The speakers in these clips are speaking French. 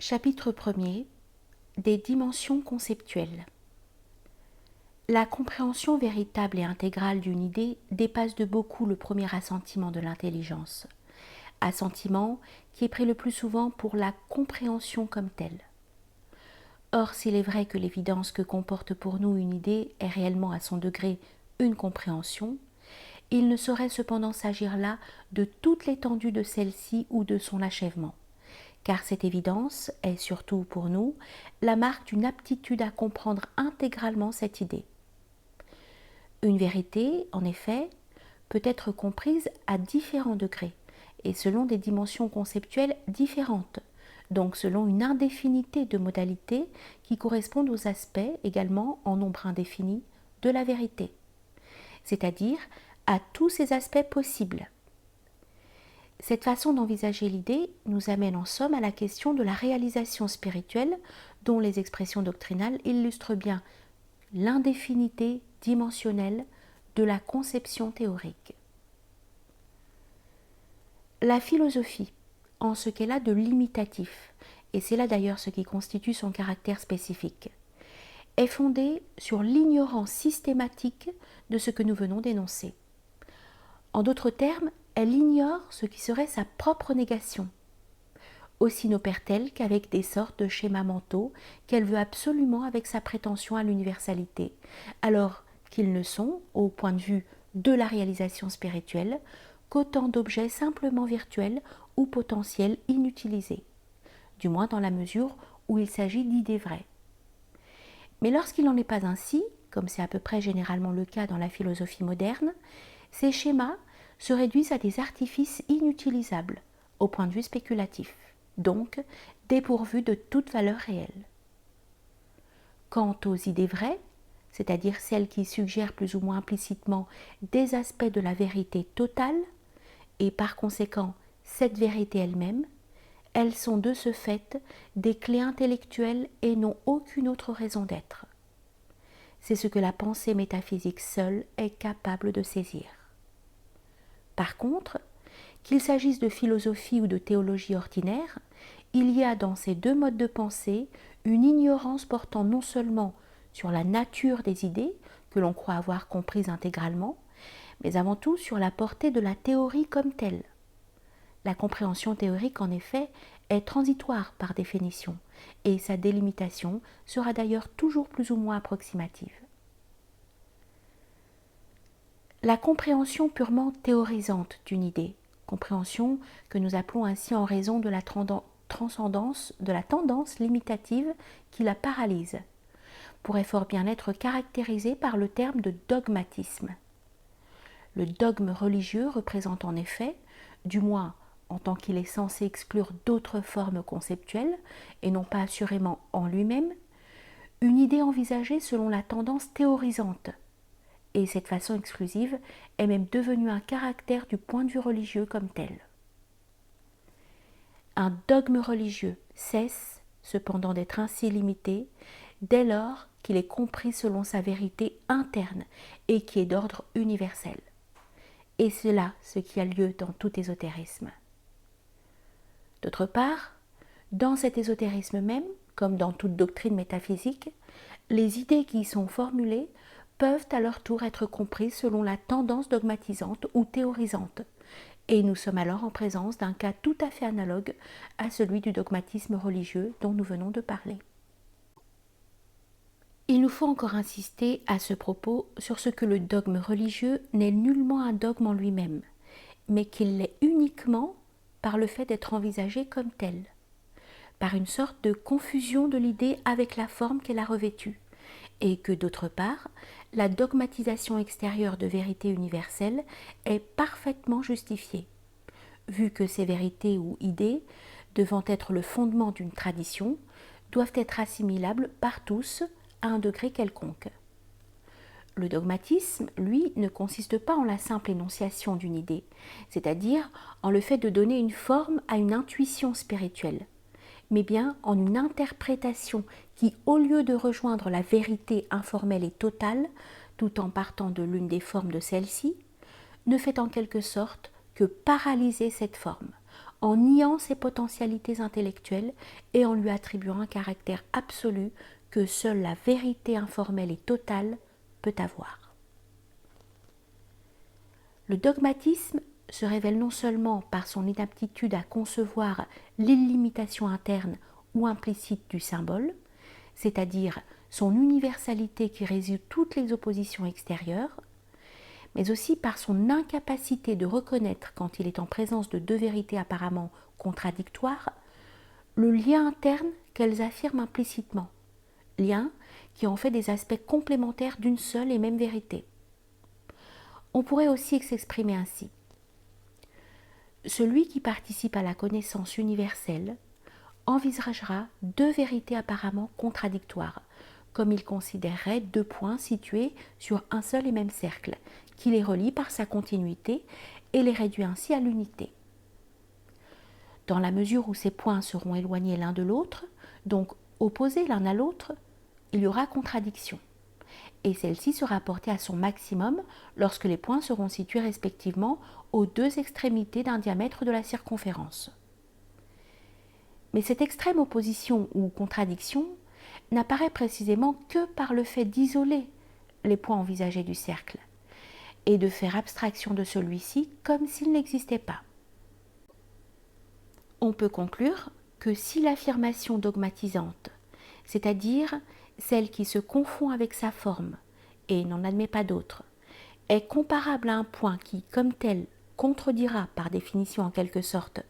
Chapitre 1er. Des dimensions conceptuelles. La compréhension véritable et intégrale d'une idée dépasse de beaucoup le premier assentiment de l'intelligence, assentiment qui est pris le plus souvent pour la compréhension comme telle. Or, s'il est vrai que l'évidence que comporte pour nous une idée est réellement à son degré une compréhension, il ne saurait cependant s'agir là de toute l'étendue de celle-ci ou de son achèvement, car cette évidence est surtout pour nous la marque d'une aptitude à comprendre intégralement cette idée. Une vérité, en effet, peut être comprise à différents degrés et selon des dimensions conceptuelles différentes, donc selon une indéfinité de modalités qui correspondent aux aspects également en nombre indéfini de la vérité, c'est-à-dire à tous ces aspects possibles. Cette façon d'envisager l'idée nous amène en somme à la question de la réalisation spirituelle dont les expressions doctrinales illustrent bien l'indéfinité dimensionnelle de la conception théorique. La philosophie, en ce qu'elle a de limitatif, et c'est là d'ailleurs ce qui constitue son caractère spécifique, est fondée sur l'ignorance systématique de ce que nous venons d'énoncer. En d'autres termes, elle ignore ce qui serait sa propre négation. Aussi n'opère-t-elle qu'avec des sortes de schémas mentaux qu'elle veut absolument avec sa prétention à l'universalité, alors qu'ils ne sont, au point de vue de la réalisation spirituelle, qu'autant d'objets simplement virtuels ou potentiels inutilisés, du moins dans la mesure où il s'agit d'idées vraies. Mais lorsqu'il n'en est pas ainsi, comme c'est à peu près généralement le cas dans la philosophie moderne, ces schémas se réduisent à des artifices inutilisables, au point de vue spéculatif, donc dépourvus de toute valeur réelle. Quant aux idées vraies, c'est-à-dire celles qui suggèrent plus ou moins implicitement des aspects de la vérité totale, et par conséquent cette vérité elle-même, elles sont de ce fait des clés intellectuelles et n'ont aucune autre raison d'être. C'est ce que la pensée métaphysique seule est capable de saisir. Par contre, qu'il s'agisse de philosophie ou de théologie ordinaire, il y a dans ces deux modes de pensée une ignorance portant non seulement sur la nature des idées, que l'on croit avoir comprises intégralement, mais avant tout sur la portée de la théorie comme telle. La compréhension théorique, en effet, est transitoire par définition, et sa délimitation sera d'ailleurs toujours plus ou moins approximative. La compréhension purement théorisante d'une idée, compréhension que nous appelons ainsi en raison de la transcendance, de la tendance limitative qui la paralyse, pourrait fort bien être caractérisée par le terme de dogmatisme. Le dogme religieux représente en effet, du moins en tant qu'il est censé exclure d'autres formes conceptuelles, et non pas assurément en lui-même, une idée envisagée selon la tendance théorisante. Et cette façon exclusive est même devenue un caractère du point de vue religieux comme tel. Un dogme religieux cesse cependant d'être ainsi limité dès lors qu'il est compris selon sa vérité interne et qui est d'ordre universel. Et c'est là ce qui a lieu dans tout ésotérisme. D'autre part, dans cet ésotérisme même, comme dans toute doctrine métaphysique, les idées qui y sont formulées peuvent à leur tour être comprises selon la tendance dogmatisante ou théorisante, et nous sommes alors en présence d'un cas tout à fait analogue à celui du dogmatisme religieux dont nous venons de parler. Il nous faut encore insister à ce propos sur ce que le dogme religieux n'est nullement un dogme en lui-même, mais qu'il l'est uniquement par le fait d'être envisagé comme tel, par une sorte de confusion de l'idée avec la forme qu'elle a revêtue, et que d'autre part, la dogmatisation extérieure de vérité universelle est parfaitement justifiée, vu que ces vérités ou idées, devant être le fondement d'une tradition, doivent être assimilables par tous à un degré quelconque. Le dogmatisme, lui, ne consiste pas en la simple énonciation d'une idée, c'est-à-dire en le fait de donner une forme à une intuition spirituelle, mais bien en une interprétation qui, au lieu de rejoindre la vérité informelle et totale, tout en partant de l'une des formes de celle-ci, ne fait en quelque sorte que paralyser cette forme, en niant ses potentialités intellectuelles et en lui attribuant un caractère absolu que seule la vérité informelle et totale peut avoir. Le dogmatisme se révèle non seulement par son inaptitude à concevoir l'illimitation interne ou implicite du symbole, c'est-à-dire son universalité qui résout toutes les oppositions extérieures, mais aussi par son incapacité de reconnaître, quand il est en présence de deux vérités apparemment contradictoires, le lien interne qu'elles affirment implicitement, lien qui en fait des aspects complémentaires d'une seule et même vérité. On pourrait aussi s'exprimer ainsi. Celui qui participe à la connaissance universelle envisagera deux vérités apparemment contradictoires, comme il considérerait deux points situés sur un seul et même cercle, qui les relie par sa continuité et les réduit ainsi à l'unité. Dans la mesure où ces points seront éloignés l'un de l'autre, donc opposés l'un à l'autre, il y aura contradiction. Et celle-ci sera portée à son maximum lorsque les points seront situés respectivement aux deux extrémités d'un diamètre de la circonférence. Mais cette extrême opposition ou contradiction n'apparaît précisément que par le fait d'isoler les points envisagés du cercle et de faire abstraction de celui-ci comme s'il n'existait pas. On peut conclure que si l'affirmation dogmatisante, c'est-à-dire celle qui se confond avec sa forme et n'en admet pas d'autre, est comparable à un point qui, comme tel, contredira par définition en quelque sorte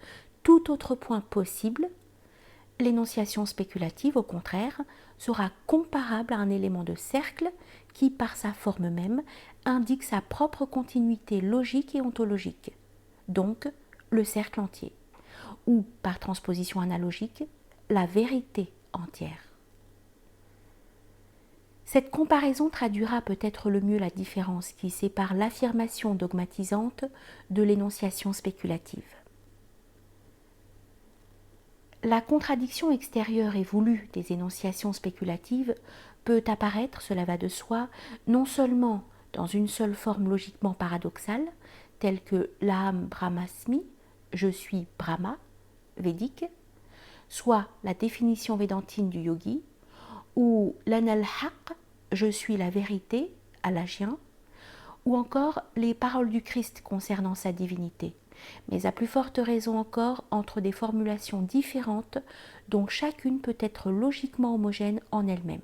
tout autre point possible, l'énonciation spéculative, au contraire, sera comparable à un élément de cercle qui, par sa forme même, indique sa propre continuité logique et ontologique, donc le cercle entier, ou, par transposition analogique, la vérité entière. Cette comparaison traduira peut-être le mieux la différence qui sépare l'affirmation dogmatisante de l'énonciation spéculative. La contradiction extérieure et voulue des énonciations spéculatives peut apparaître, cela va de soi, non seulement dans une seule forme logiquement paradoxale, telle que l'aham brahmasmi, je suis Brahma, védique, soit la définition védantine du yogi, ou l'anal haq, je suis la vérité, alagien, ou encore les paroles du Christ concernant sa divinité, mais à plus forte raison encore entre des formulations différentes dont chacune peut être logiquement homogène en elle-même.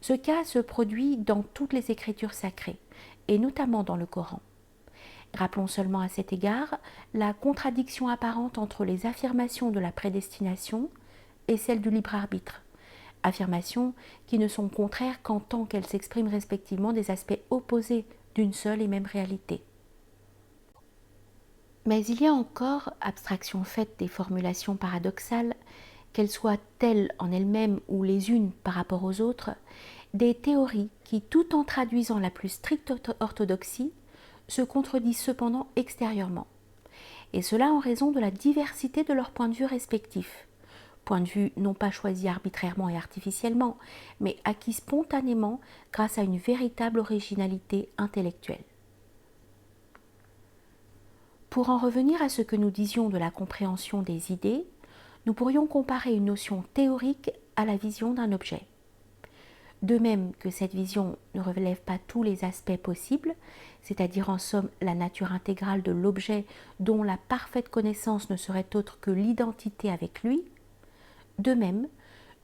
Ce cas se produit dans toutes les écritures sacrées, et notamment dans le Coran. Rappelons seulement à cet égard la contradiction apparente entre les affirmations de la prédestination et celles du libre arbitre, affirmations qui ne sont contraires qu'en tant qu'elles s'expriment respectivement des aspects opposés d'une seule et même réalité. Mais il y a encore, abstraction faite des formulations paradoxales, qu'elles soient telles en elles-mêmes ou les unes par rapport aux autres, des théories qui, tout en traduisant la plus stricte orthodoxie, se contredisent cependant extérieurement, et cela en raison de la diversité de leurs points de vue respectifs, point de vue non pas choisi arbitrairement et artificiellement, mais acquis spontanément grâce à une véritable originalité intellectuelle. Pour en revenir à ce que nous disions de la compréhension des idées, nous pourrions comparer une notion théorique à la vision d'un objet. De même que cette vision ne relève pas tous les aspects possibles, c'est-à-dire en somme la nature intégrale de l'objet dont la parfaite connaissance ne serait autre que l'identité avec lui, de même,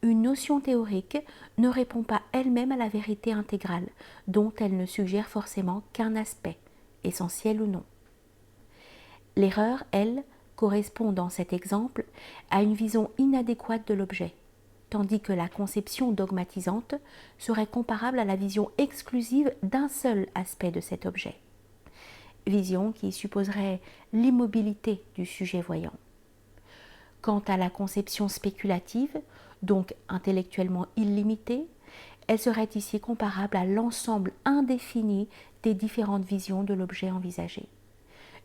une notion théorique ne répond pas elle-même à la vérité intégrale, dont elle ne suggère forcément qu'un aspect, essentiel ou non. L'erreur, elle, correspond dans cet exemple à une vision inadéquate de l'objet, tandis que la conception dogmatisante serait comparable à la vision exclusive d'un seul aspect de cet objet, vision qui supposerait l'immobilité du sujet voyant. Quant à la conception spéculative, donc intellectuellement illimitée, elle serait ici comparable à l'ensemble indéfini des différentes visions de l'objet envisagé.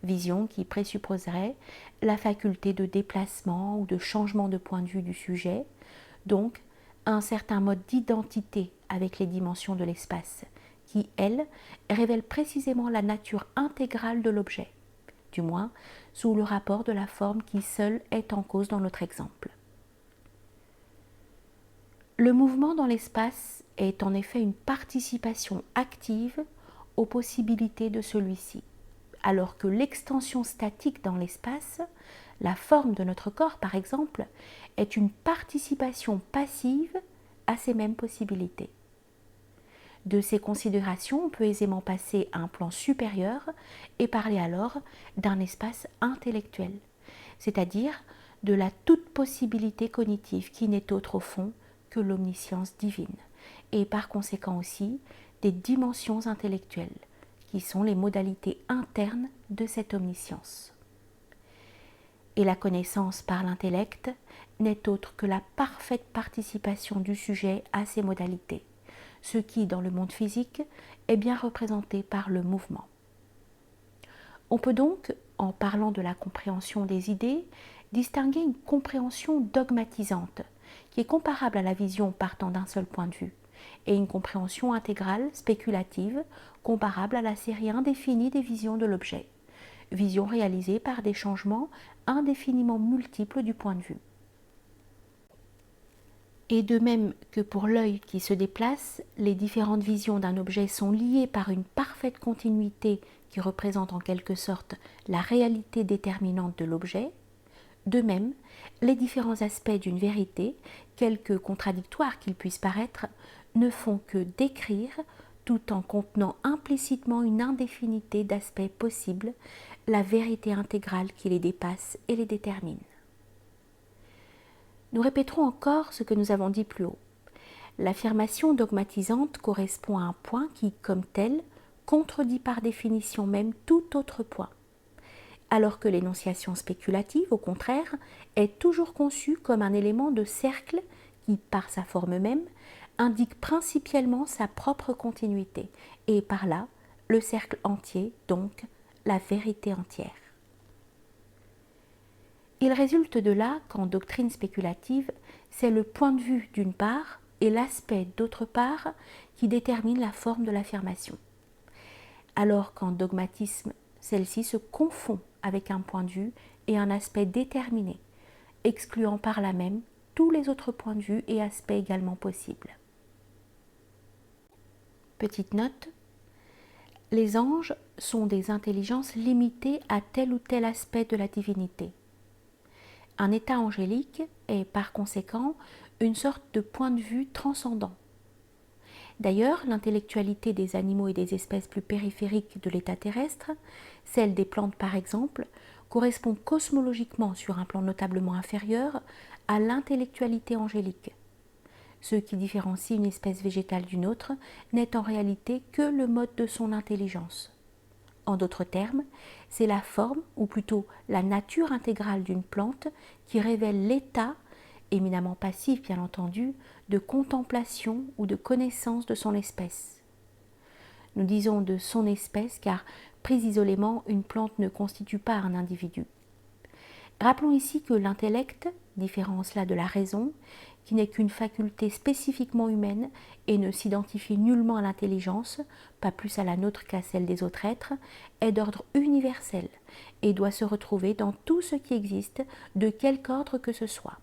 Vision qui présupposerait la faculté de déplacement ou de changement de point de vue du sujet, donc un certain mode d'identité avec les dimensions de l'espace, qui, elle, révèle précisément la nature intégrale de l'objet, du moins, sous le rapport de la forme qui seule est en cause dans notre exemple. Le mouvement dans l'espace est en effet une participation active aux possibilités de celui-ci, alors que l'extension statique dans l'espace, la forme de notre corps par exemple, est une participation passive à ces mêmes possibilités. De ces considérations, on peut aisément passer à un plan supérieur et parler alors d'un espace intellectuel, c'est-à-dire de la toute possibilité cognitive qui n'est autre au fond que l'omniscience divine, et par conséquent aussi des dimensions intellectuelles, qui sont les modalités internes de cette omniscience. Et la connaissance par l'intellect n'est autre que la parfaite participation du sujet à ces modalités, ce qui, dans le monde physique, est bien représenté par le mouvement. On peut donc, en parlant de la compréhension des idées, distinguer une compréhension dogmatisante, qui est comparable à la vision partant d'un seul point de vue, et une compréhension intégrale, spéculative, comparable à la série indéfinie des visions de l'objet, vision réalisée par des changements indéfiniment multiples du point de vue. Et de même que pour l'œil qui se déplace, les différentes visions d'un objet sont liées par une parfaite continuité qui représente en quelque sorte la réalité déterminante de l'objet, de même, les différents aspects d'une vérité, quelque contradictoires qu'ils puissent paraître, ne font que décrire, tout en contenant implicitement une indéfinité d'aspects possibles, la vérité intégrale qui les dépasse et les détermine. Nous répéterons encore ce que nous avons dit plus haut. L'affirmation dogmatisante correspond à un point qui, comme tel, contredit par définition même tout autre point, alors que l'énonciation spéculative, au contraire, est toujours conçue comme un élément de cercle qui, par sa forme même, indique principalement sa propre continuité, et par là, le cercle entier, donc la vérité entière. Il résulte de là qu'en doctrine spéculative, c'est le point de vue d'une part et l'aspect d'autre part qui détermine la forme de l'affirmation, alors qu'en dogmatisme, celle-ci se confond avec un point de vue et un aspect déterminé, excluant par là même tous les autres points de vue et aspects également possibles. Petite note, les anges sont des intelligences limitées à tel ou tel aspect de la divinité. Un état angélique est par conséquent une sorte de point de vue transcendant. D'ailleurs, l'intellectualité des animaux et des espèces plus périphériques de l'état terrestre, celle des plantes par exemple, correspond cosmologiquement sur un plan notablement inférieur à l'intellectualité angélique. Ce qui différencie une espèce végétale d'une autre n'est en réalité que le mode de son intelligence. En d'autres termes, c'est la forme, ou plutôt la nature intégrale d'une plante qui révèle l'état, éminemment passif bien entendu, de contemplation ou de connaissance de son espèce. Nous disons de son espèce car, prise isolément, une plante ne constitue pas un individu. Rappelons ici que l'intellect, différence là de la raison, qui n'est qu'une faculté spécifiquement humaine et ne s'identifie nullement à l'intelligence, pas plus à la nôtre qu'à celle des autres êtres, est d'ordre universel et doit se retrouver dans tout ce qui existe, de quelque ordre que ce soit.